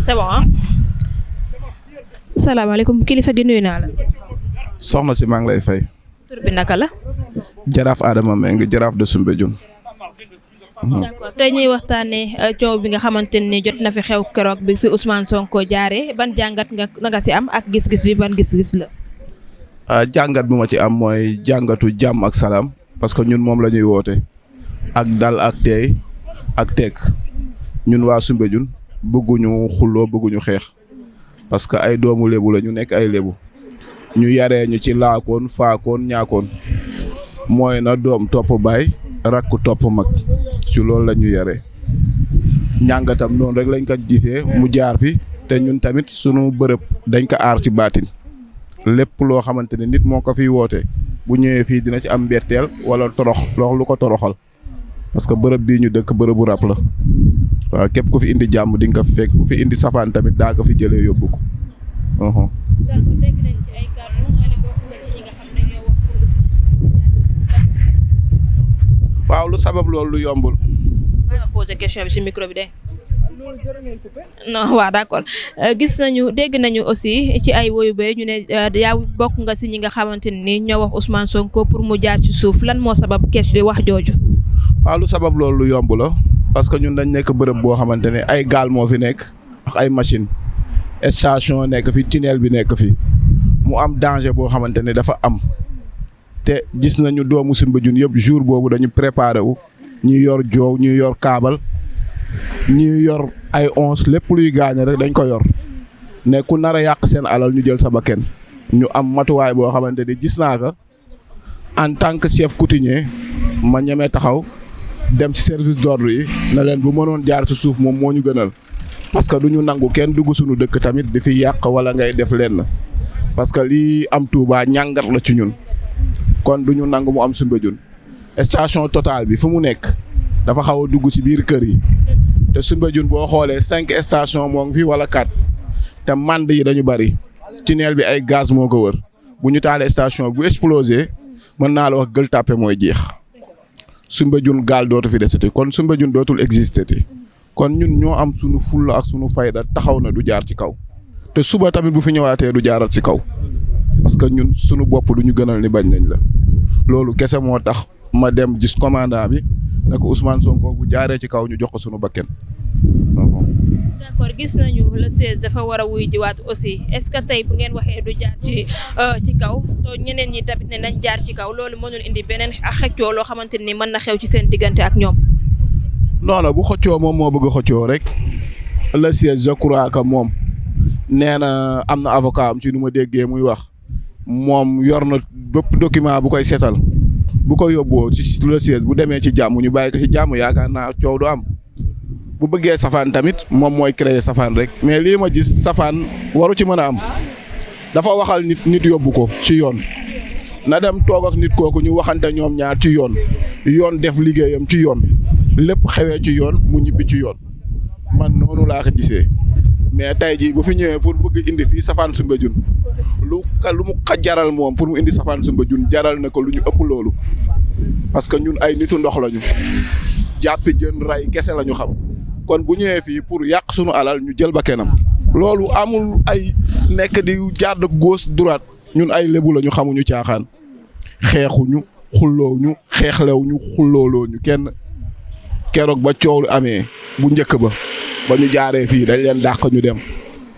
c'est bon ah. salaamaaleykum kilifa gi nuyu naa la. soxna si maa ngi lay fay. tur bi naka la. jaraaf Adama Mbengue jaraaf de Soumbédioune. d'accord tey ñuy waxtaanee coow bi nga xamante ni jot na fi xew keroog bi fi Ousmane Sonko jaaree ban jàngat nga si am ak gis-gis bi ban gis-gis la. jàngat bi ma ci am mooy jàngatu jàmm ak salaam parce que ñun moom la ñuy woote ak dal ak teey ak tekk ñun waa Soumbédioune bëgguñu xulloo bëgguñu xeex parce que ay doomu lébu la ñu nekk ay lébu ñu yaree ñu ci laakoon faakoon ñaakoon mooy na doom topp baay rakk topp mag ci loolu la ñu yaree njàngatam noonu rek lañ ko gisee mu jaar fi te ñun tamit sunu bërëb dañ ko aar ci baatin lépp loo xamante ne nit moo ko fiy woote bu ñëwee fii dina ci am mbetteel wala torox lox lu ko toroxal parce que bërëb bii ñu dëkk bërëbu rab la waaw képp ku fi indi jàmm di nga ko fi fekk ku fi indi safaan tamit daa ko fi jëlee yóbbu ko. waaw lu sabab loolu lu yombul. maa ngi posé question bi ci micro bi de. non waaw d'accord gis nañu dégg nañu aussi ci ay woyu bay ñu ne yaa bokk nga ci ñi nga xamante ni ñoo wax Ousmane Sonko pour mu jaar ci suuf lan moo sabab question wax jooju. waaw lu sabab loolu lu yomb la parce que ñun dañ nekk bërëb boo xamante ne ay gaal moo fi nekk ak ay machine station nekk fi tunnel bi nekk fi mu am danger boo xamante ne dafa am te gis nañu doomu Soumbédioune yëpp jour boobu dañu préparé wu ñuy yor joow ñuy yor kaabal ñuy yor ay onze lépp luy gaañe rek dañ ko yor ne ku nar a yàq seen alal ñu jël sa bakkan ñu am matuwaay boo xamante ne gis naa ko en tant que chef coutumier ma ñemee taxaw dem ci service d'ordre yi na leen bu mënoon jaar ci suuf moom moo ñu gënal parce que du ñu nangu kenn dugg suñu dëkk tamit di fi yàq wala ngay def lenn parce que lii am Touba ñàngat la ci ñun kon du ñu nangu mu am Soumbédioune station Total bi fu mu nekk dafa xaw a dugg ci biir kër yi te Soumbédioune boo xoolee 5 station moo ngi fi wala 4 te mand yi dañu bari tunnel bi ay gaz moo ko wër bu ñu taalee station bu explosé mën naa la wax Gueule Tapée mooy jeex Soumbédioune gaal dootu fi desati kon Soumbédioune dootul existé kon ñun ñoo am sunu fulla ak sunu fayda taxaw na du jaar ci kaw te suba tamit bu fi ñëwaatee du jaaral ci kaw parce que ñun sunu bopp du ñu gënal ni bañ nañ la loolu kese moo tax ma dem gis commandant bi ne ko Ousmane Sonko bu jaaree ci kaw ñu jox ko sunu bakken. d'accord gis nañu le 16 dafa war a wuy jiwaat aussi est-ce que tey bu ngeen waxee du jaar ci kaw to ñeneen ñi tamit ne nañ jaar ci kaw loolu mënul indi beneen xëccoo loo xamante ni mën na xew ci seen diggante ak ñoom. non bu xëccoo moom moo bëgg a xëccoo rek le 16 je crois que moom nee na am na avocat am ci nu ma déggee muy wax moom yor na bépp document bu koy seetal bu ko yóbboo ci le 16 bu demee ci jàmm ñu bàyyi ko ci jàmm yaakaar naa coow du am. bu bëggee safaan tamit moom mooy créer safaan rek mais lii ma gis safaan waru ci mën a am dafa waxal nit yóbbu ko ci yoon na dem toog ak nit kooku ñu waxante ñoom ñaar ci yoon def liggéeyam ci yoon lépp xewee ci yoon mu ñibbi ci yoon man noonu laa ko gisee mais tey jii bu fi ñëwee pour bëgg indi fii safaan Soumbédioune lu mu ko jaral moom pour mu indi safaan Soumbédioune jaral na ko lu ñu ëpp loolu parce que ñun ay nitu ndox lañu jàppi jën ray kese lañu xam. kon bu ñëwee fii pour yàq sunu alal ñu jël ba kenam loolu amul ay nekk di jaar de gauche droite ñun ay lébu la ñu xamuñu caaxaan xeexuñu xulloowuñu xeexlewuñu xulloolooñu kenn keroog ba coow lu amee bu njëkk ba ñu jaaree fii dañ leen dàq ñu dem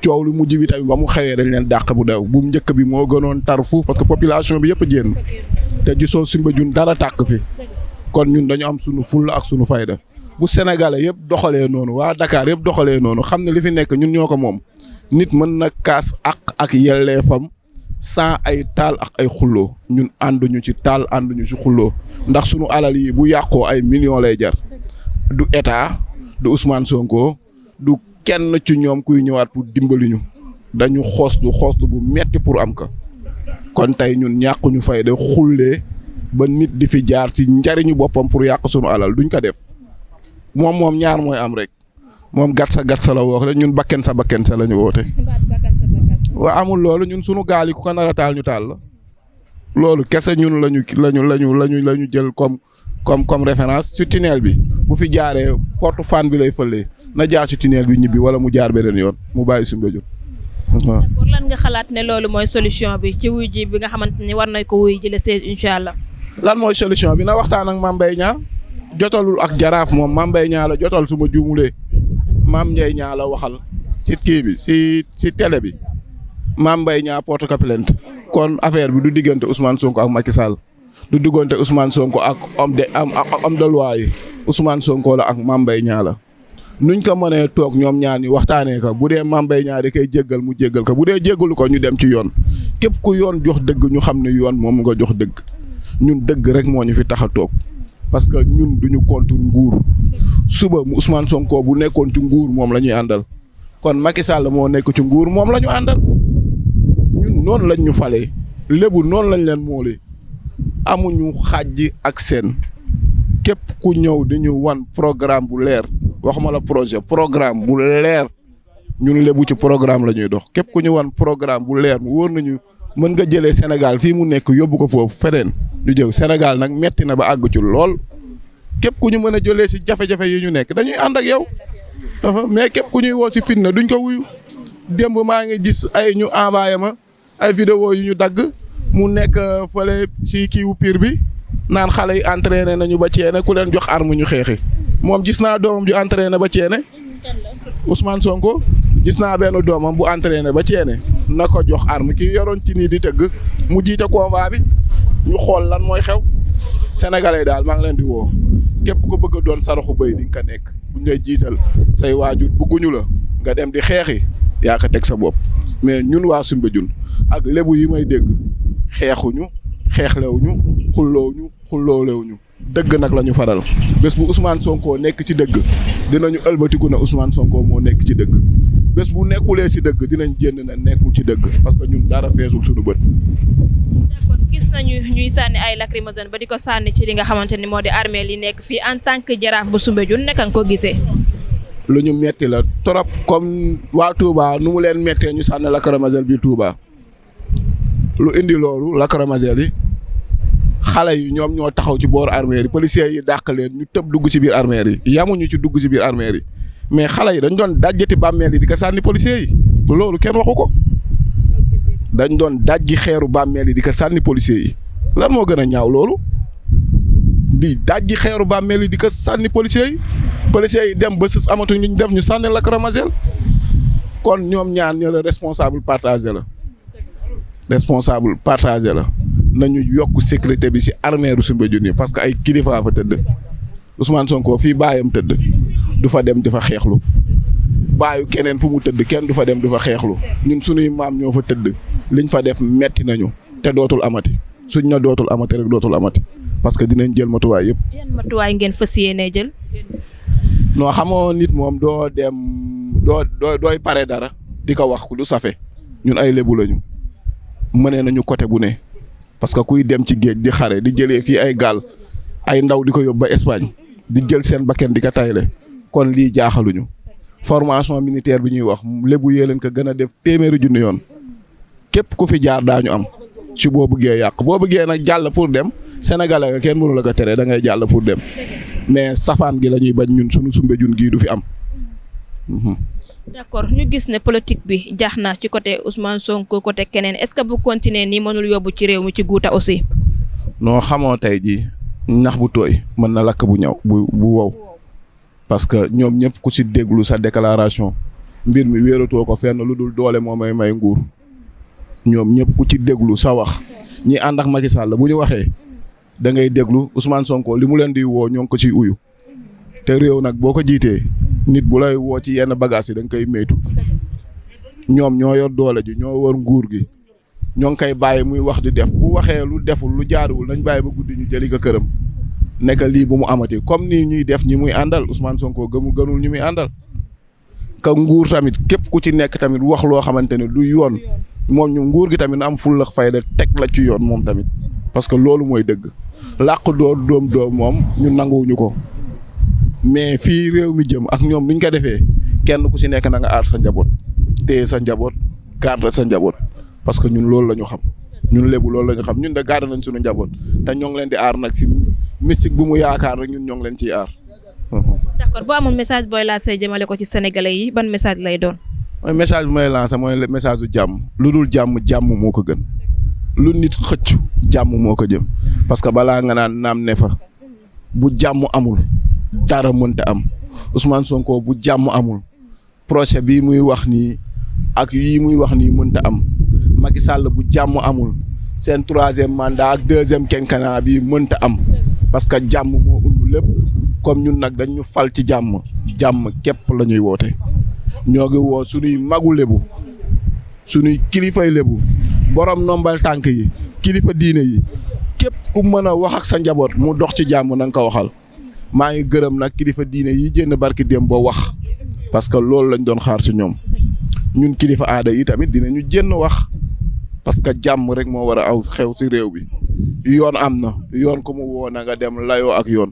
coow lu mujj bi tamit ba mu xewee dañ leen dàq bu dew bu njëkk bi moo gënoon tar fu parce que population bi yëpp génn te gisoo Soumbédioune dara tàkk fi kon ñun dañu am sunu fulla ak sunu fayda. bu Sénégalais yëpp doxalee noonu waa Dakar yëpp doxalee noonu xam ne li fi nekk ñun ñoo ko moom nit mën na kaas ak yelleefam sans ay taal ak ay xulloo ñun ànduñu ci taal ànduñu ci xulloo ndax sunu alal yi bu yàqoo ay millions lay jar du état du Ousmane Sonko du kenn ci ñoom kuy ñëwaat pour dimbali ñu dañu xoostu bu metti pour am ko kon tey ñun ñàkkuñu fayda xullee ba nit di fi jaar ci njariñu boppam pour yàq sunu alal duñ ko def. moom ñaar mooy am rek moom gat sa la wax rek ñun bakken sa la ñu woote. waa amul loolu ñun sunu gaal yi ku ko nar a taal ñu taal la loolu kese ñun lañu jël comme référence ci tunnel bi bu fi jaaree porte fan bi lay fëlee na jaar ci tunnel bi ñibbi wala mu jaar beneen yoon mu bàyyi Soumbédioune. d'accord lan nga xalaat ne loolu mooy solution bi ci wuy ji bi nga xamante ni war nañ ko wuy ji le 16 incha allah. lan mooy solution bi na waxtaan ak Mame Mbaye Niang jotalul ak jaraaf moom Mame Mbaye Niang la jotal su ma juumulee Mame Mbaye Niang la waxal ci kii bi si télé bi Mame Mbaye Niang porte ko plainte kon affaire bi du diggante Ousmane Sonko ak Macky Sall du diggante Ousmane Sonko ak homme de loi yi Ousmane Sonko la ak Mame Mbaye Niang la. nuñ ko mënee toog ñoom ñaar ñu waxtaanee ko bu dee Mame Mbaye Niang da koy jéggal mu jéggal ko bu dee jéggalu ko ñu dem ci yoon képp ku yoon jox dëgg ñu xam ne yoon moom nga jox dëgg ñun dëgg rek moo ñu fi tax a toog parce que ñun duñu contre nguur suba mu Ousmane Sonko bu nekkoon ci nguur moom la ñuy àndal kon Macky Sall moo nekk ci nguur moom la ñu àndal ñun noonu lañ ñu falee lébu noonu lañ leen moolee amuñu xàjji ak seen képp ku ñëw dañu wan programme bu leer waxuma la projet programme bu leer ñun lébu ci programme la ñuy dox képp ku ñu wan programme bu leer mu wóor nañu mën nga jëlee Sénégal fii mu nekk yóbbu ko foofu feneen ñu jëw Sénégal nag metti na ba àgg ci lool képp ku ñu mën a jëlee si jafe-jafe yi ñu nekk dañuy ànd ak yow mais képp ku ñuy woo si fitna duñ ko wuyu démb maa ngi gis ay ñu envoyé ma ay vidéo yu ñu dagg mu nekk fële ci kiiwu Pire bi naan xale yi entraîné nañu ba ceene ku leen jox arme ñu xeexi moom gis naa doomam ju entraîné ba ceene Ousmane Sonko gis naa benn doomam bu entraîné ba ceene na ko jox arme kii yoroon ci nii di tëgg mu jiite convoi bi ñu xool lan mooy xew sénégalais daal maa ngi leen di woo képp ko bëgg a doon saraxu bëy di nga ko nekk buñ lay jiital say waajur bëgguñu la nga dem di xeexi yaa ko teg sa bopp mais ñun waa Soumbédioune ak lébu yi may dégg xeexuñu xeexlewuñu xulloolewuñu dëgg nag la ñu faral bés bu Ousmane Sonko nekk ci dëgg dinañu ëlbatiku ne Ousmane Sonko moo nekk ci dëgg bés bu nekkulee ci dëgg dinañ jénn na nekkul ci dëgg parce que ñun dara feesul suñu bët. d'accord gis nañu ñuy sànni ay lacrymogène ba di ko sànni ci li nga xamante ni moo di armée li nekk fii en tant que jaraaf bu Soumbédioune naka nga ko gisee. lu ñu metti la trop comme waa Touba nu mu leen mettee ñu sànni lacrymogène bi Touba lu indi loolu lacrymogène yi xale yi ñoom ñoo taxaw ci booru armée yi policiers yi dàq leen ñu tëb dugg ci biir armée yi yamuñu ci dugg ci biir armée yi mais xale yi dañ doon dajjati bàmmeel yi di ko sànni policiers yi loolu kenn waxu ko dañ doon dajji xeeru bàmmeel yi di ko sànni policiers yi lan moo gën a ñaaw loolu di dajji xeeru bàmmeel yi di ko sànni policiers yi dem ba sës amatuñ ñu def ñu sànni lacrymogène kon ñoom ñaar ñoo la responsable partagé la nañu yokk sécurité bi ci armée ru Soumbédioune yi parce que ay kilifa fa tëdd Ousmane Sonko fii baayam tëdd du fa dem di fa xeexlu baayu keneen fu mu tëdd kenn du fa dem di fa xeexlu ñun suñuy maam ñoo fa tëdd liñ fa def metti nañu te dootul amati suñ na dootul amati rek dootul amati parce que dinañ jël matuwaay yëpp. yan matuwaay ngeen fas yéenee jël. non xamoo nit moom doo dem dooy pare dara di ko wax lu safe ñun ay lébu lañu mënee nañu côté bu ne. parce que kuy dem ci géej di xare di jëlee fii ay gaal ay ndaw di ko yóbbu ba Espagne di jël seen bakken di ko tayle kon lii jaaxaluñu formation militaire bi ñuy wax lébu yee leen ko gën a def téeméeri junni yoon képp ku fi jaar daañu am ci boo bëggee yàq boo bëggee nag jàll pour dem Sénégalais kenn mënu la ko tere da ngay jàll pour dem mais safaan gi la ñuy bañ ñun suñu Soumbédioune gii du fi am. d'accord ñu gis ne politique bi jaax na ci côté Ousmane Sonko côté keneen est-ce que bu continuer nii mënul yóbbu ci réew mi ci guuta aussi. noo xamoo tey jii ñax bu tooy mën na lakk bu ñaw bu wow parce que ñoom ñëpp ku ci déglu sa déclaration mbir mi wéeratoo ko fenn lu dul doole moo may nguur ñoom ñëpp ku ci déglu sa wax ñi ànd ak Macky Sall bu ñu waxee da ngay déglu Ousmane Sonko li mu leen di woo ñoo ngi ko ciy uyu te réew nag boo ko jiitee nit bu lay woo ci yenn bagages yi da nga koy méytu ñoom ñoo yor doole ji ñoo war nguur gi ñoo ngi koy bàyyi muy wax di def bu waxee lu deful lu jaaduwul nañ bàyyi ba guddi ñu jëli ko këram nekk lii bu mu amati comme ni ñuy def ñi muy àndal Ousmane Sonko gënul ñi muy àndal ka nguur tamit képp ku ci nekk tamit wax loo xamante ne du yoon moom ñu nguur gi tamit na am fulla fayda teg la ci yoon moom tamit parce que loolu mooy dëgg làq doom moom ñu nanguwuñu ko. mais fii réew mi jëm ak ñoom nuñ ko defee kenn ku ci nekk na nga aar sa njaboot téye sa njaboot garde sa njaboot parce que ñun loolu la ñu xam ñun lébu loolu la ñu xam ñun de garde nañ suñu njaboot te ñoo ngi leen di aar nag ci mystique bu mu yaakaar rek ñun ñoo ngi leen ciy aar. d'accord boo amoon message booy lancé jëmale ko ci sénégalais yi ban message lay doon. mooy message bi may lancé mooy message su jàmm lu dul jàmm jàmm moo ko gën lu nit xëcc jàmm moo ko jëm parce que balaa nga naan naam ne fa bu jàmm amul dara mënta am Ousmane Sonko bu jàmm amul projet bii muy wax nii ak yii muy wax nii mënta am Macky Sall bu jàmm amul seen 3e mandat ak 2e quinquennat bii mënta am parce que jàmm moo undu lépp comme ñun nag dañ ñu fal ci jàmm képp la ñuy woote ñoo ngi woo suñuy magu lébu suñuy kilifay lébu borom nombal tànk yi kilifa diine yi képp ku mën a wax ak sa njaboot mu dox ci jàmm na nga ko waxal maa ngi gërëm nag kilifa diine yi jénn barki démb boo wax parce que loolu lañ doon xaar ci ñoom ñun kilifa aada yi tamit dinañu jénn wax parce que jàmm rek moo war a aw xew ci réew bi yoon am na yoon ko mu woo na nga dem layoo ak yoon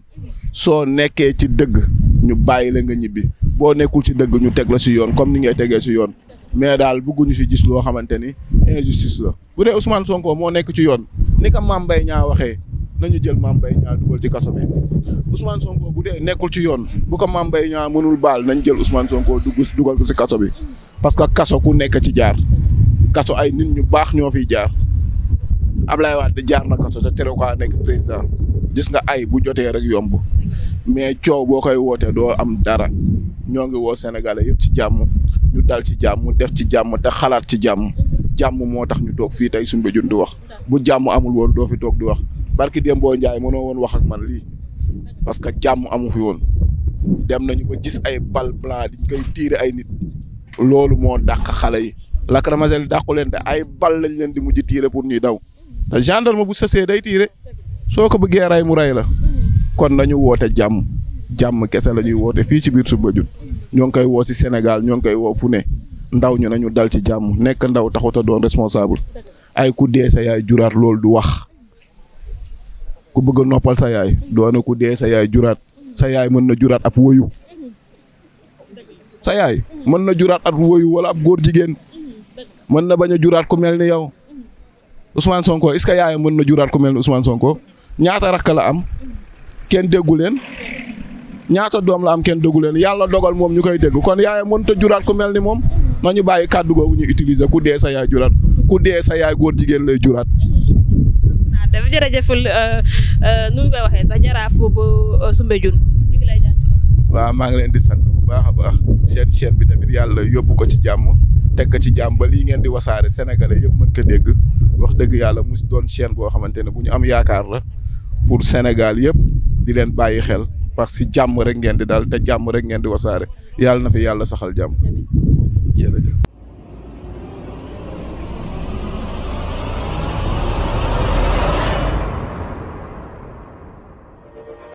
soo nekkee ci dëgg ñu bàyyi la nga ñibbi boo nekkul ci dëgg ñu teg la ci yoon comme ni ngay tegee ci yoon mais daal bëgguñu ci gis loo xamante ni injustice la bu dee Ousmane Sonko moo nekk ci yoon ni ko Mame Mbaye Niang waxee nañu jël Mame Mbaye Niang dugal ci kaso bi Ousmane Sonko bu dee nekkul ci yoon bu ko Mame Mbaye Niang mënul baal nañ jël Ousmane Sonko dugal ko ci kaso bi parce que kaso ku nekk ci jaar kaso ay nit ñu baax ñoo fiy jaar Ablaye Wade jaar na kaso te tere ko nekk président gis nga ay bu jotee rek yomb mais coow boo koy wootee doo am dara ñoo ngi woo Sénégalais yëpp ci jàmm ñu dal ci jàmm def ci jàmm te xalaat ci jàmm moo tax ñu toog fii tey suñu ba jun di wax bu jàmm amul woon doo fi toog di wax barki Dembo Ndiaye mënoo woon wax ak man lii parce que jàmm amu fi woon dem nañu ba gis ay bal blanc diñ koy tiire ay nit loolu moo dàq xale yi lacrymogène dàqu leen te ay bal lañ leen di mujj tiire pour ñuy daw te gendarme bu sësee day tiire soo ko bëggee rey mu rey la kon nañu woote jàmm kese la ñuy woote fii ci biir Soumbédioune ñoo ngi koy woo ci Sénégal ñoo ngi koy woo fu ne ndaw ñu nañu dal ci jàmm nekk ndaw taxut a doon responsable ay ku dee sa yaay juraat loolu du wax ku bëgg a noppal sa yaay doona ku dee sa yaay juraat sa yaay mën na juraat ab woyu sa yaay mën na juraat ab woyu wala ab góor jigéen mën na bañ a juraat ku mel ni yow Ousmane Sonko est-ce que yaayam mën na juraat ku mel ni Ousmane Sonko ñaata rakk la am kenn déggu leen ñaata doom la am kenn déggu leen yàlla dogal moom ñu koy dégg kon yaayam mënut a juraat ku mel ni moom nañu bàyyi kàddu googu ñu utiliser ku dee sa yaay juraat ku dee sa yaay góor jigéen lay juraat. dafa jërëjëfal nu ñu koy waxee sax jaraaf bu Soumbédioune. waaw maa ngi leen di sant bu baax a baax seen chaîne bi tamit yàlla yóbbu ko ci jàmm teg ko ci jàmm ba lii ngeen di wasaare sénégalais yëpp mën ko dégg wax dëgg yàlla mu doon chaîne boo xamante ne bu ñu am yaakaar la pour Sénégal yëpp di leen bàyyi xel parce que jàmm rek ngeen di dal te jàmm rek ngeen di wasaare yàlla na fi yàlla saxal jàmm jërëjëf.